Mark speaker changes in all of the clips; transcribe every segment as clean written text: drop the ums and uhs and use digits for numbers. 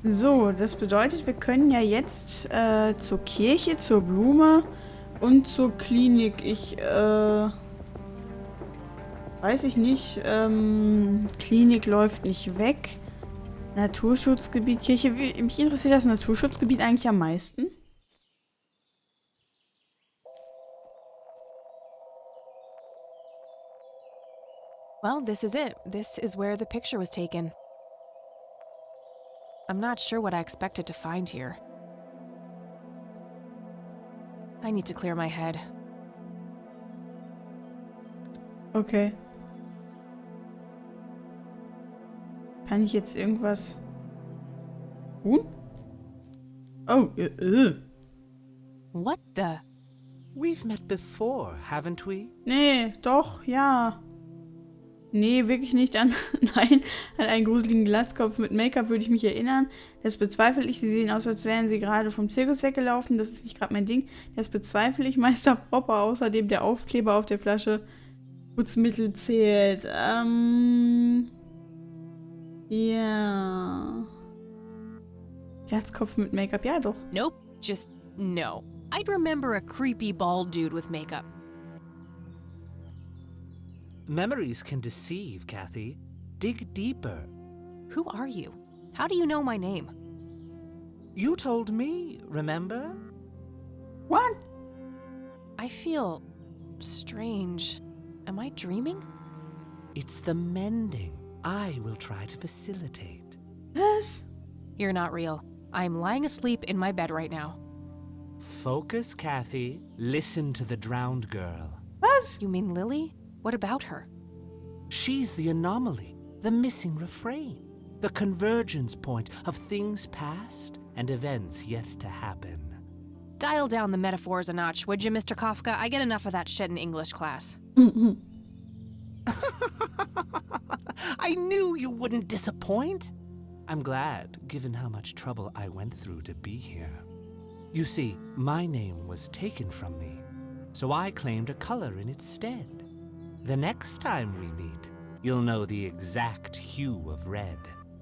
Speaker 1: So, das bedeutet, wir können ja jetzt zur Kirche, zur Blume und zur Klinik. Weiß ich nicht. Klinik läuft nicht weg. Naturschutzgebiet, Kirche. Mich interessiert das Naturschutzgebiet eigentlich am meisten.
Speaker 2: Well, this is it. This is where the picture was taken. I'm not sure what I expected to find here. I need to clear my head.
Speaker 1: Okay. Kann ich jetzt irgendwas tun? Oh,
Speaker 2: What the?
Speaker 3: We've met before, haven't we?
Speaker 1: Nee, doch, ja. Nee, wirklich nicht an. Nein, an einen gruseligen Glatzkopf mit Make-up würde ich mich erinnern. Das bezweifle ich. Sie sehen aus, als wären sie gerade vom Zirkus weggelaufen. Das ist nicht gerade mein Ding. Das bezweifle ich. Meister Popper, außerdem der Aufkleber auf der Flasche Putzmittel zählt. Ja. Glatzkopf mit Make-up, ja doch.
Speaker 2: Nope, just no. I'd remember a creepy bald dude with makeup.
Speaker 3: Memories can deceive, Kathy. Dig deeper.
Speaker 2: Who are you? How do you know my name?
Speaker 3: You told me, remember?
Speaker 1: What?
Speaker 2: I feel strange. Am I dreaming?
Speaker 3: It's the mending. I will try to facilitate.
Speaker 1: Was?
Speaker 2: You're not real. I'm lying asleep in my bed right now.
Speaker 3: Focus, Kathy. Listen to the drowned girl.
Speaker 1: Was?
Speaker 2: You mean Lily? What about her?
Speaker 3: She's the anomaly, the missing refrain, the convergence point of things past and events yet to happen.
Speaker 2: Dial down the metaphors a notch, would you, Mr. Kafka? I get enough of that shit in English class.
Speaker 3: I knew you wouldn't disappoint. I'm glad, given how much trouble I went through to be here. You see, my name was taken from me, so I claimed a color in its stead. The next time we meet, you'll know the exact hue of red.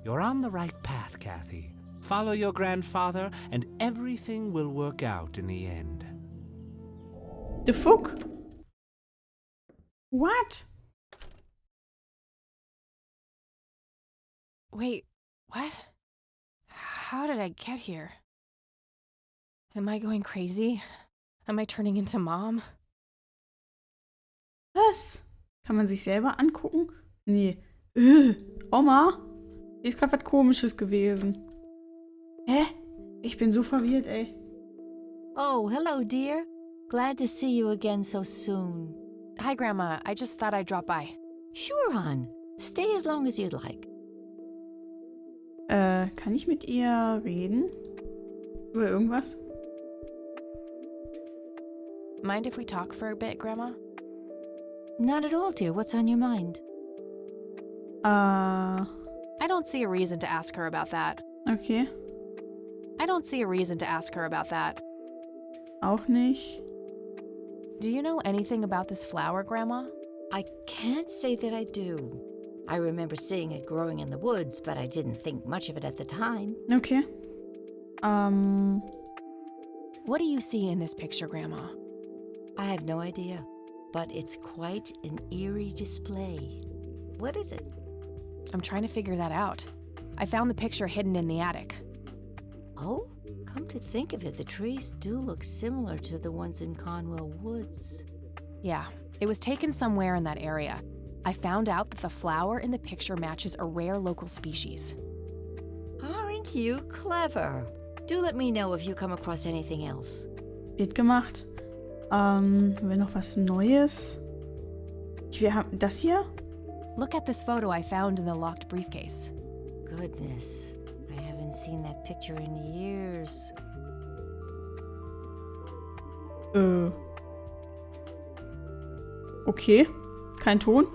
Speaker 3: You're on the right path, Kathy. Follow your grandfather, and everything will work out in the end.
Speaker 1: The fuck? What?
Speaker 2: Wait, what? How did I get here? Am I going crazy? Am I turning into Mom?
Speaker 1: Was? Kann man sich selber angucken? Nee. Oma? Hier ist gerade was Komisches gewesen. Hä? Ich bin so verwirrt, ey.
Speaker 4: Oh, hello, dear. Glad to see you again so soon.
Speaker 2: Hi, Grandma. I just thought I'd drop by.
Speaker 4: Sure, hon. Stay as long as you'd like.
Speaker 1: Kann ich mit ihr reden? Über irgendwas?
Speaker 2: Mind if we talk for a bit, Grandma?
Speaker 4: Not at all, dear. What's on your mind?
Speaker 2: I don't see a reason to ask her about that.
Speaker 1: Okay.
Speaker 2: I don't see a reason to ask her about that.
Speaker 1: Auch nicht.
Speaker 2: Do you know anything about this flower, Grandma?
Speaker 4: I can't say that I do. I remember seeing it growing in the woods, but I didn't think much of it at the time.
Speaker 1: Okay.
Speaker 2: What do you see in this picture, Grandma?
Speaker 4: I have no idea, but it's quite an eerie display. What is it?
Speaker 2: I'm trying to figure that out. I found the picture hidden in the attic.
Speaker 4: Oh, come to think of it, the trees do look similar to the ones in Conwell Woods.
Speaker 2: Yeah, it was taken somewhere in that area. I found out that the flower in the picture matches a rare local species.
Speaker 4: Aren't you clever? Do let me know if you come across anything else.
Speaker 1: Wird gemacht. Haben wir noch was Neues? Wir haben das hier?
Speaker 2: Look at this photo I found in the locked briefcase.
Speaker 4: Goodness, I haven't seen that picture in years.
Speaker 1: Okay. Kein Ton.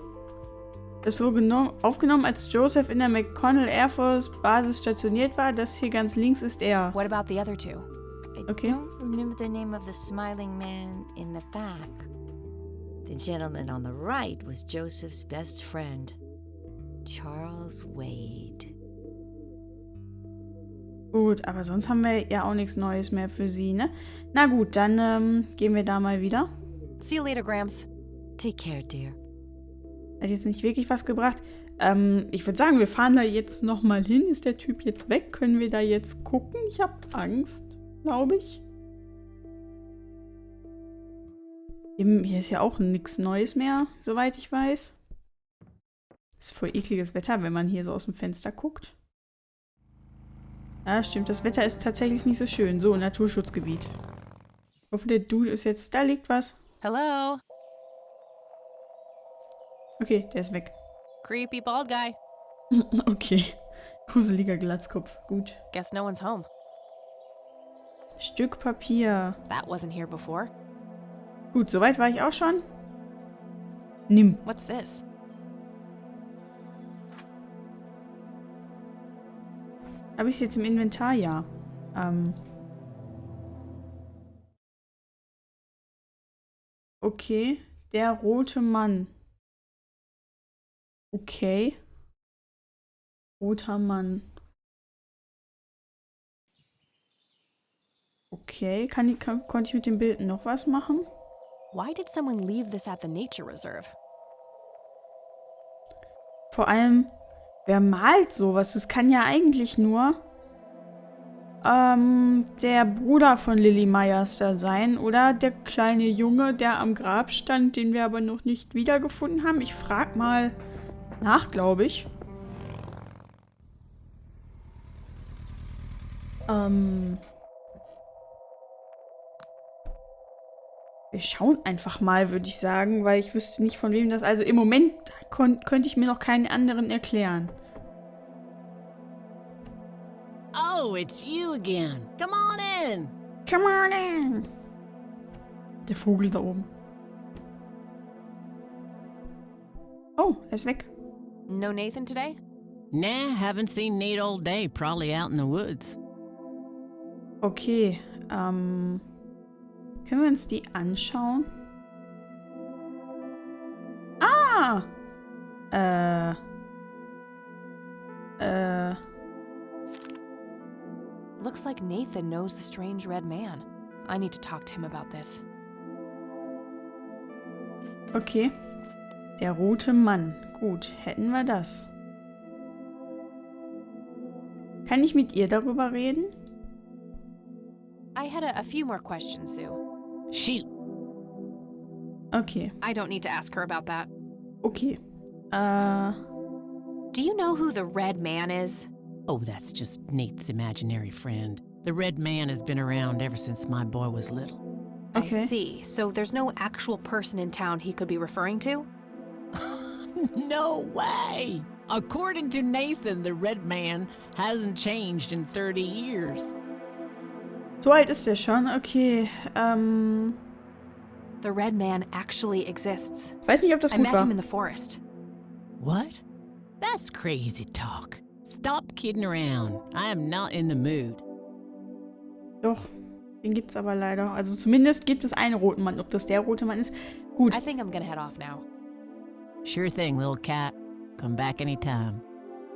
Speaker 1: Es wurde aufgenommen, als Joseph in der McConnell Air Force Basis stationiert war. Das hier ganz links ist er.
Speaker 2: What about the other two?
Speaker 4: I
Speaker 1: Okay.
Speaker 4: don't remember the name of the smiling man in the back. The gentleman on the right was Joseph's best friend, Charles Wade.
Speaker 1: Gut, aber sonst haben wir ja auch nichts Neues mehr für sie, ne? Na gut, dann gehen wir da mal wieder.
Speaker 2: See you later, Gramps.
Speaker 4: Take care, dear.
Speaker 1: Hat jetzt nicht wirklich was gebracht. Ich würde sagen, wir fahren da jetzt nochmal hin. Ist der Typ jetzt weg? Können wir da jetzt gucken? Ich habe Angst, glaube ich. Hier ist ja auch nichts Neues mehr, soweit ich weiß. Ist voll ekliges Wetter, wenn man hier so aus dem Fenster guckt. Ja, stimmt. Das Wetter ist tatsächlich nicht so schön. So, Naturschutzgebiet. Ich hoffe, der Dude ist jetzt... Da liegt was.
Speaker 2: Hello?
Speaker 1: Okay, der ist weg.
Speaker 2: Creepy bald guy.
Speaker 1: Okay. Gruseliger Glatzkopf. Gut.
Speaker 2: Guess no one's home.
Speaker 1: Stück Papier.
Speaker 2: That wasn't here before.
Speaker 1: Gut, soweit war ich auch schon. Nimm.
Speaker 2: What's this?
Speaker 1: Habe ich es jetzt im Inventar? Ja. Okay. Der rote Mann. Okay. Roter Mann. Okay. Konnte ich mit dem Bild noch was machen?
Speaker 2: Why did someone leave this at the nature reserve?
Speaker 1: Vor allem, wer malt sowas? Das kann ja eigentlich nur der Bruder von Lily Myers da sein. Oder der kleine Junge, der am Grab stand, den wir aber noch nicht wiedergefunden haben. Ich frag mal nach, glaube ich. Wir schauen einfach mal, würde ich sagen, weil ich wüsste nicht, von wem das... Also im Moment könnte ich mir noch keinen anderen erklären.
Speaker 5: Oh, it's you again. Come on in.
Speaker 1: Come on in! Der Vogel da oben. Oh, er ist weg.
Speaker 2: No Nathan today?
Speaker 5: Nah, haven't seen Nate all day. Probably out in the woods.
Speaker 1: Okay, können wir uns die anschauen? Ah!
Speaker 2: Looks like Nathan knows the strange red man. I need to talk to him about this.
Speaker 1: Okay. Der rote Mann. Gut, hätten wir das. Kann ich mit ihr darüber reden?
Speaker 2: I had a few more questions, Sue.
Speaker 5: Shoot.
Speaker 1: Okay,
Speaker 2: I don't need to ask her about that.
Speaker 1: okay.
Speaker 2: Do you know who the red man is?
Speaker 5: Oh, that's just Nate's imaginary friend. The red man has been around ever since my boy was little.
Speaker 2: I
Speaker 1: Okay.
Speaker 2: see. So there's no actual person in town he could be referring to?
Speaker 5: No way! According to Nathan, the red man hasn't changed in 30 years.
Speaker 1: So alt ist der schon? Okay,
Speaker 2: The red man actually exists.
Speaker 1: weiß nicht, ob das
Speaker 2: I
Speaker 1: gut
Speaker 2: met
Speaker 1: war.
Speaker 2: him in the forest.
Speaker 5: What? That's crazy talk. Stop kidding around. I am not in the mood.
Speaker 1: Doch, den gibt's aber leider. Also zumindest gibt es einen roten Mann. Ob das der rote Mann ist? Gut.
Speaker 2: I think I'm gonna head off now.
Speaker 5: Sure thing, little cat. Come back anytime.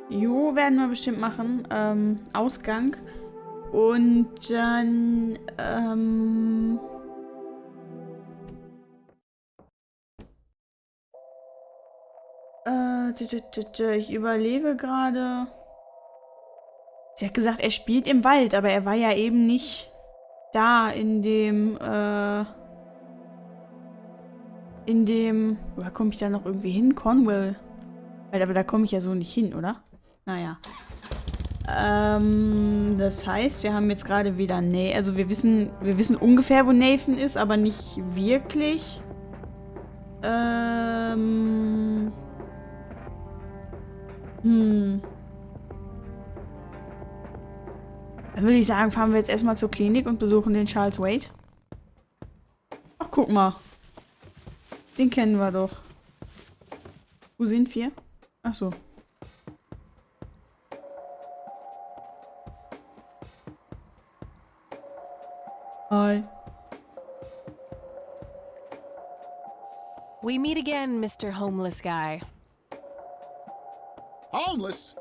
Speaker 1: Jo, werden wir bestimmt machen. Ausgang. Und dann, ich überlege gerade. Sie hat gesagt, er spielt im Wald, aber er war ja eben nicht da in dem, woher komme ich da noch irgendwie hin? Cornwall. Aber da komme ich ja so nicht hin, oder? Naja. Das heißt, wir haben jetzt gerade wieder also wir wissen ungefähr, wo Nathan ist, aber nicht wirklich. Dann würde ich sagen, fahren wir jetzt erstmal zur Klinik und besuchen den Charles Wade. Ach, guck mal. Den kennen wir doch. Wo sind wir? Ach so. Hi.
Speaker 2: We meet again, Mr. Homeless Guy.
Speaker 6: Homeless?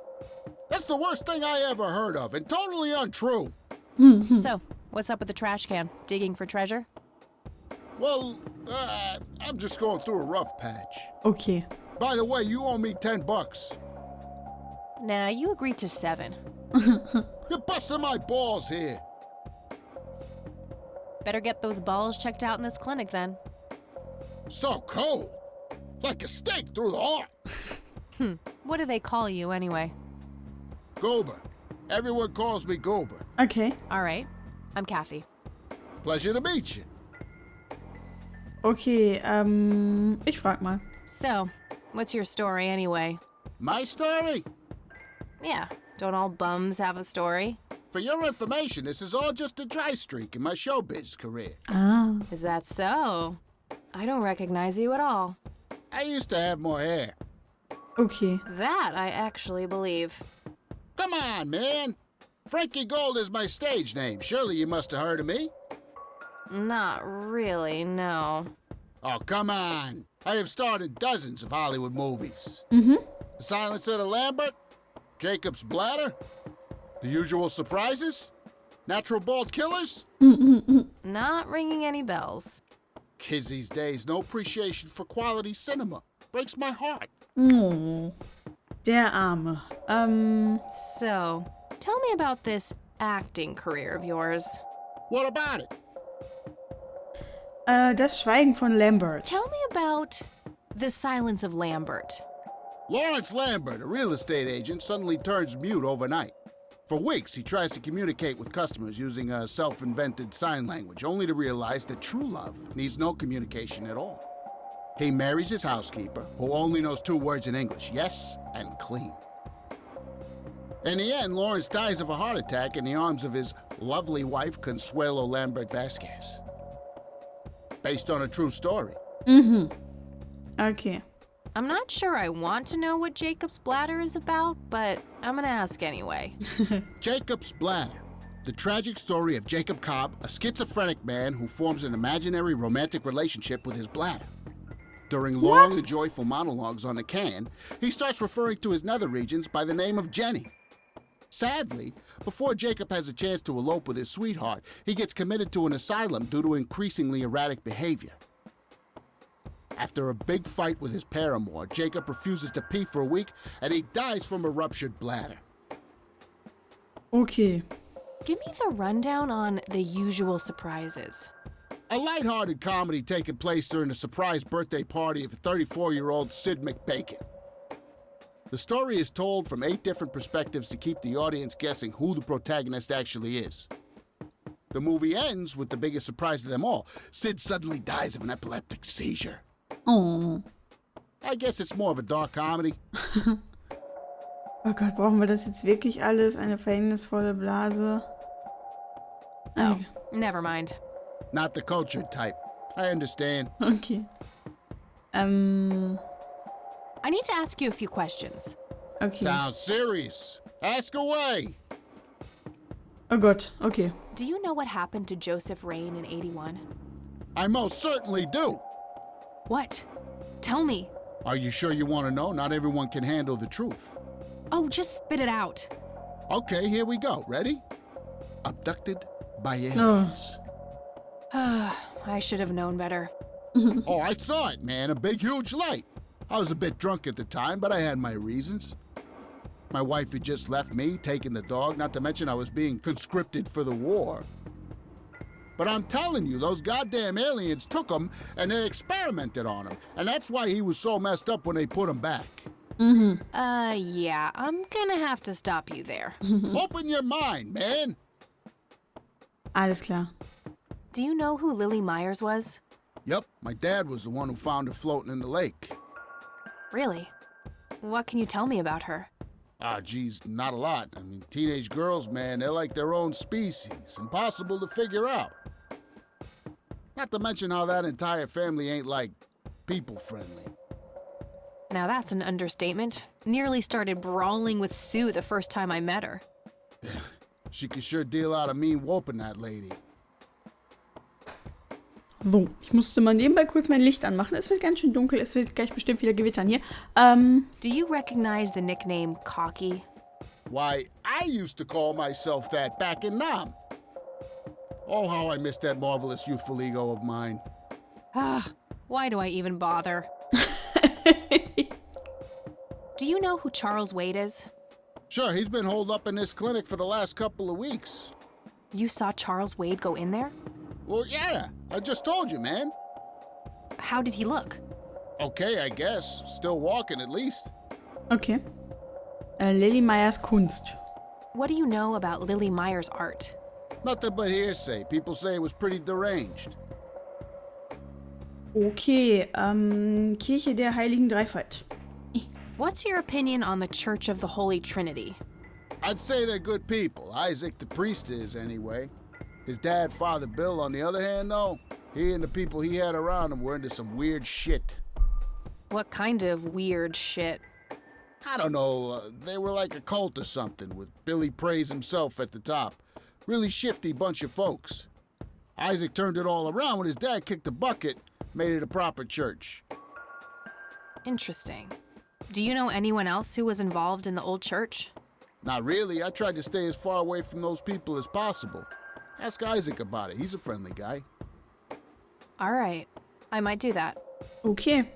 Speaker 6: That's the worst thing I ever heard of and totally untrue.
Speaker 2: So, what's up with the trash can? Digging for treasure?
Speaker 6: Well, I'm just going through a rough patch.
Speaker 1: Okay.
Speaker 6: By the way, you owe me $10.
Speaker 2: Nah, you agreed to 7.
Speaker 6: You're busting my balls here.
Speaker 2: Better get those balls checked out in this clinic then.
Speaker 6: So cold. Like a stake through the heart.
Speaker 2: What do they call you anyway?
Speaker 6: Goober. Everyone calls me Goober.
Speaker 1: Okay.
Speaker 2: All right, I'm Kathy.
Speaker 6: Pleasure to meet you.
Speaker 1: Okay, ich frag mal.
Speaker 2: So, what's your story anyway?
Speaker 6: My story?
Speaker 2: Yeah, don't all bums have a story?
Speaker 6: For your information, this is all just a dry streak in my showbiz career.
Speaker 1: Ah.
Speaker 2: Is that so? I don't recognize you at all.
Speaker 6: I used to have more hair.
Speaker 1: Okay.
Speaker 2: That I actually believe.
Speaker 6: Come on, man. Frankie Gold is my stage name. Surely you must have heard of me.
Speaker 2: Not really, no.
Speaker 6: Oh, come on. I have starred in dozens of Hollywood movies.
Speaker 1: Mhm.
Speaker 6: The Silence of the Lambert, Jacob's Bladder, The Usual Surprises, Natural Bald Killers.
Speaker 2: Not ringing any bells.
Speaker 6: Kids these days, no appreciation for quality cinema. Breaks my heart.
Speaker 1: Oh. Der Arme.
Speaker 2: So, tell me about this acting career of yours.
Speaker 6: What about it?
Speaker 1: Das Schweigen von Lambert.
Speaker 2: Tell me about The Silence of Lambert.
Speaker 6: Lawrence Lambert, a real estate agent, suddenly turns mute overnight. For weeks, he tries to communicate with customers using a self-invented sign language, only to realize that true love needs no communication at all. He marries his housekeeper, who only knows 2 words in English, yes and clean. In the end, Lawrence dies of a heart attack in the arms of his lovely wife, Consuelo Lambert Vasquez. Based on a true story.
Speaker 1: Okay.
Speaker 2: I'm not sure I want to know what Jacob's Bladder is about, but I'm gonna ask anyway.
Speaker 6: Jacob's Bladder. The tragic story of Jacob Cobb, a schizophrenic man who forms an imaginary romantic relationship with his bladder. During long and joyful monologues on a can, he starts referring to his nether regions by the name of Jenny. Sadly, before Jacob has a chance to elope with his sweetheart, he gets committed to an asylum due to increasingly erratic behavior. After a big fight with his paramour, Jacob refuses to pee for a week, and he dies from a ruptured bladder.
Speaker 1: Okay.
Speaker 2: Give me the rundown on The Usual Surprises.
Speaker 6: A lighthearted comedy taking place during a surprise birthday party of 34-year-old Sid McBacon. The story is told from 8 different perspectives to keep the audience guessing who the protagonist actually is. The movie ends with the biggest surprise of them all. Sid suddenly dies of an epileptic seizure.
Speaker 1: Oh.
Speaker 6: I guess it's more of a dark comedy.
Speaker 1: Oh Gott, brauchen wir das jetzt wirklich alles? Eine verhängnisvolle Blase?
Speaker 2: Oh, never mind.
Speaker 6: Not the cultured type. I understand.
Speaker 1: Okay.
Speaker 2: I need to ask you a few questions.
Speaker 1: Okay.
Speaker 6: Sounds serious. Ask away.
Speaker 1: Oh Gott, okay.
Speaker 2: Do you know what happened to Joseph Rain in 81?
Speaker 6: I most certainly do.
Speaker 2: What? Tell me.
Speaker 6: Are you sure you want to know? Not everyone can handle the truth.
Speaker 2: Oh, just spit it out.
Speaker 6: Okay, here we go. Ready? Abducted by aliens.
Speaker 2: I should have known better.
Speaker 6: Oh, I saw it, man. A big, huge light. I was a bit drunk at the time, but I had my reasons. My wife had just left me, taking the dog, not to mention I was being conscripted for the war. But I'm telling you, those goddamn aliens took him and they experimented on him. And that's why he was so messed up when they put him back.
Speaker 2: Yeah, I'm gonna have to stop you there.
Speaker 6: Open your mind, man.
Speaker 1: Alles klar.
Speaker 2: Do you know who Lily Myers was?
Speaker 6: Yep, my dad was the one who found her floating in the lake.
Speaker 2: Really? What can you tell me about her?
Speaker 6: Ah, geez, not a lot. I mean, teenage girls, man, they're like their own species. Impossible to figure out. Not to mention how that entire family ain't, like, people-friendly.
Speaker 2: Now that's an understatement. Nearly started brawling with Sue the first time I met her.
Speaker 6: She could sure deal out a mean whooping, that lady.
Speaker 1: So, ich musste mal nebenbei kurz mein Licht anmachen. Es wird ganz schön dunkel. Es wird gleich bestimmt wieder gewittern hier.
Speaker 2: Do you recognize the nickname Cocky?
Speaker 6: Why, I used to call myself that back in Nam. Oh, how I miss that marvelous youthful ego of mine.
Speaker 2: Why do I even bother? Do you know who Charles Wade is?
Speaker 6: Sure, he's been holed up in this clinic for the last couple of weeks.
Speaker 2: You saw Charles Wade go in there?
Speaker 6: Well, yeah, I just told you, man.
Speaker 2: How did he look?
Speaker 6: Okay, I guess. Still walking, at least.
Speaker 1: Okay. Lily Meyers Kunst.
Speaker 2: What do you know about Lily Meyer's art?
Speaker 6: Nothing but hearsay. People say it was pretty deranged.
Speaker 1: Okay, Kirche der Heiligen Dreifalt.
Speaker 2: What's your opinion on the Church of the Holy Trinity?
Speaker 6: I'd say they're good people. Isaac the priest is, anyway. His dad, Father Bill, on the other hand, though, he and the people he had around him were into some weird shit.
Speaker 2: What kind of weird shit?
Speaker 6: I don't know, they were like a cult or something, with Billy Praise himself at the top. Really shifty bunch of folks. Isaac turned it all around when his dad kicked the bucket, made it a proper church.
Speaker 2: Interesting. Do you know anyone else who was involved in the old church?
Speaker 6: Not really. I tried to stay as far away from those people as possible. Ask Isaac about it. He's a friendly guy.
Speaker 2: All right. I might do that.
Speaker 1: Okay.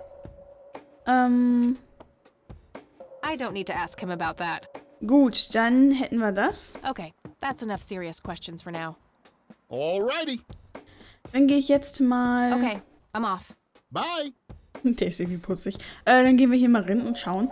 Speaker 2: I don't need to ask him about that.
Speaker 1: Gut, dann hätten wir das.
Speaker 2: Okay, that's enough serious questions for now.
Speaker 6: Alrighty.
Speaker 1: Dann gehe ich jetzt mal...
Speaker 2: Okay, I'm off.
Speaker 6: Bye.
Speaker 1: Der ist irgendwie putzig. Dann gehen wir hier mal rein und schauen.